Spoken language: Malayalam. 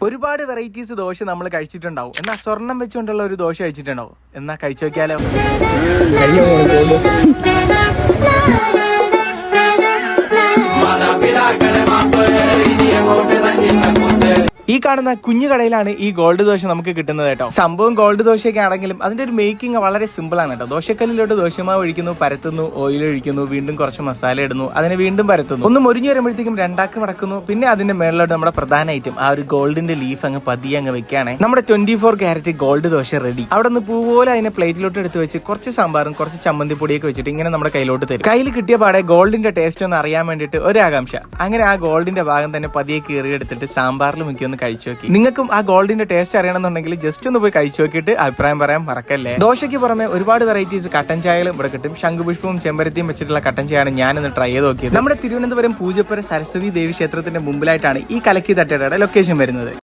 ഒരുപാട് വെറൈറ്റീസ് ദോശ നമ്മൾ കഴിച്ചിട്ടുണ്ടാവും. എന്നാൽ സ്വർണം വെച്ചുകൊണ്ടുള്ള ഒരു ദോശ കഴിച്ചിട്ടുണ്ടാവും. എന്നാ കഴിച്ചു നോക്കിയാലോ? ഈ കാണുന്ന കുഞ്ഞു കടയിലാണ് ഈ ഗോൾഡ് ദോശ നമുക്ക് കിട്ടുന്നത് കേട്ടോ. സംഭവം ഗോൾഡ് ദോശയൊക്കെ ആണെങ്കിലും അതിന്റെ ഒരു മേക്കിംഗ് വളരെ സിമ്പിൾ ആണ് കേട്ടോ. ദോശക്കല്ലിലോട്ട് ദോശമാവ് ഒഴിക്കുന്നു, പരത്തുന്നു, ഓയിൽ ഒഴിക്കുന്നു, വീണ്ടും കുറച്ച് മസാല ഇടുന്നു, അതിനെ വീണ്ടും പരത്തുന്നു, ഒന്ന് മുരിഞ്ഞു വരുമ്പോഴത്തേക്കും രണ്ടാക്കി മടക്കുന്നു. പിന്നെ അതിന്റെ മേളിലോട്ട് നമ്മുടെ പ്രധാന ഐറ്റം ആ ഒരു ഗോൾഡിന്റെ ലീഫ് അങ്ങ് പതിയെ അങ്ങ് വെക്കുകയാണെ നമ്മുടെ 24 കാരറ്റ് ഗോൾഡ് ദോശ റെഡി. അവിടെ നിന്ന് പൂപോലെ അതിനെ പ്ലേറ്റിലോട്ട് എടുത്ത് വെച്ച് കുറച്ച് സാമ്പാറും കുറച്ച് ചമ്മന്തി പൊടിയൊക്കെ വെച്ചിട്ട് ഇങ്ങനെ നമ്മുടെ കയ്യിലോട്ട് തരും. കയ്യിൽ കിട്ടിയ പാടെ ഗോൾഡിന്റെ ടേസ്റ്റ് ഒന്ന് അറിയാൻ വേണ്ടിയിട്ട് ഒരു ആകാംക്ഷ. അങ്ങനെ ആ ഗോൾഡിന്റെ ഭാഗം തന്നെ പതിയെ കീറിയെടുത്തിട്ട് സാമ്പാറിൽ മുക്കി കഴിച്ചു നോക്കി. നിങ്ങൾക്കും ആ ഗോൾഡിന്റെ ടേസ്റ്റ് അറിയണമെന്നുണ്ടെങ്കിൽ ജസ്റ്റ് ഒന്ന് പോയി കഴിച്ചു നോക്കിയിട്ട് അഭിപ്രായം പറയാൻ മറക്കല്ലേ. ദോശയ്ക്ക് പുറമെ ഒരുപാട് വെറൈറ്റീസ് കട്ടൻ ചായകളും ഇവിടെ കിട്ടും. ശംഖുപുഷ്പവും ചെമ്പരത്തിയും വെച്ചിട്ടുള്ള കട്ടൻ ചായയാണ് ഞാനിന്ന് ട്രൈ ചെയ്ത് നോക്കിയത്. നമ്മുടെ തിരുവനന്തപുരം പൂജപ്പുര സരസ്വതി ദേവി ക്ഷേത്രത്തിന്റെ മുമ്പിലായിട്ടാണ് ഈ കലക്കി തട്ടയുടെ ലൊക്കേഷൻ വരുന്നത്.